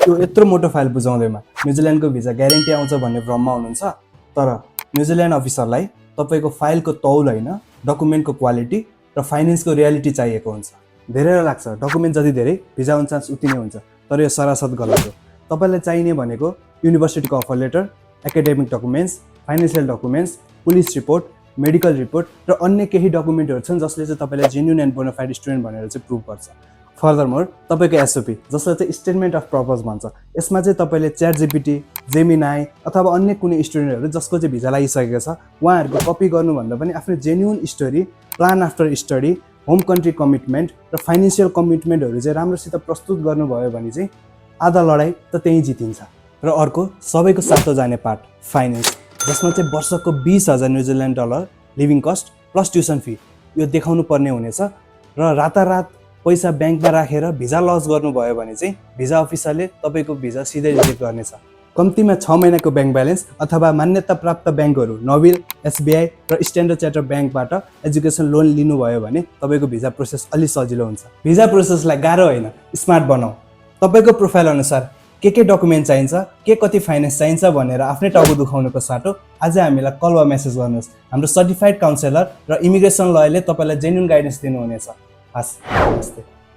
त्यो यत्रो मोटो फाइल बुझाउँदैमा न्युजिल्यान्डको भिजा ग्यारेन्टी आउँछ भन्ने भ्रममा हुनुहुन्छ। तर न्युजिल्यान्ड अफिसरलाई तपाईँको फाइलको तौल होइन, डकुमेन्टको क्वालिटी र फाइनेन्सको रियालिटी चाहिएको हुन्छ। धेरैलाई लाग्छ डकुमेन्ट जति धेरै भिजा हुन्छ चान्स उति नै हुन्छ, तर यो सरासर गलत हो। तपाईँलाई चाहिने भनेको युनिभर्सिटीको offer letter, academic documents, financial documents, police report, medical report र अन्य केही डकुमेन्टहरू छन् जसले चाहिँ तपाईँलाई जेन्युन एन्ड बोनाफाइड स्टुडेन्ट भनेर चाहिँ प्रुभ गर्छ। फर्दरमोर तपाईँको एसओपी जसलाई चाहिँ स्टेटमेन्ट अफ पर्पज भन्छ, यसमा चाहिँ तपाईँले च्याट जिपिटी, जेमिनाई अथवा अन्य कुनै स्टुडेन्टहरू जसको चाहिँ भिजा लागिसकेको छ उहाँहरूको कपी गर्नुभन्दा पनि आफ्नो genuine story, plan after study, home country commitment र फाइनेन्सियल कमिटमेन्टहरू चाहिँ राम्रोसित प्रस्तुत गर्नुभयो भने चाहिँ आधा लडाइँ त त्यहीँ जितिन्छ। र अर्को सबैको सातो जाने पार्ट फाइनेन्स, जसमा चाहिँ वर्षको 20,000 New Zealand dollar living cost plus tuition fee यो देखाउनु पर्ने हुनेछ। र रातारात पैसा ब्याङ्कमा राखेर भिजा लज गर्नुभयो भने चाहिँ भिजा अफिसरले तपाईँको भिजा सिधै रिजेक्ट गर्नेछ। कम्तीमा 6 महिनाको ब्याङ्क ब्यालेन्स अथवा मान्यता प्राप्त ब्याङ्कहरू नोबेल, एसबिआई र स्ट्यान्डर्ड चार्टर्ड ब्याङ्कबाट एजुकेसन लोन लिनुभयो भने तपाईँको भिजा प्रोसेस अलि सजिलो हुन्छ। भिजा प्रोसेसलाई गाह्रो होइन, स्मार्ट बनाऊ। तपाईँको प्रोफाइल अनुसार के डकुमेन्ट चाहिन्छ, के कति फाइनेन्स चाहिन्छ भनेर आफ्नै टाउको दुखाउनुको साटो आजै हामीलाई कल वा मेसेज गर्नुहोस्। हाम्रो सर्टिफाइड काउन्सेलर र इमिग्रेसन लयरले तपाईँलाई जेन्युन गाइडेन्स दिनुहुनेछ। हस्, नमस्ते।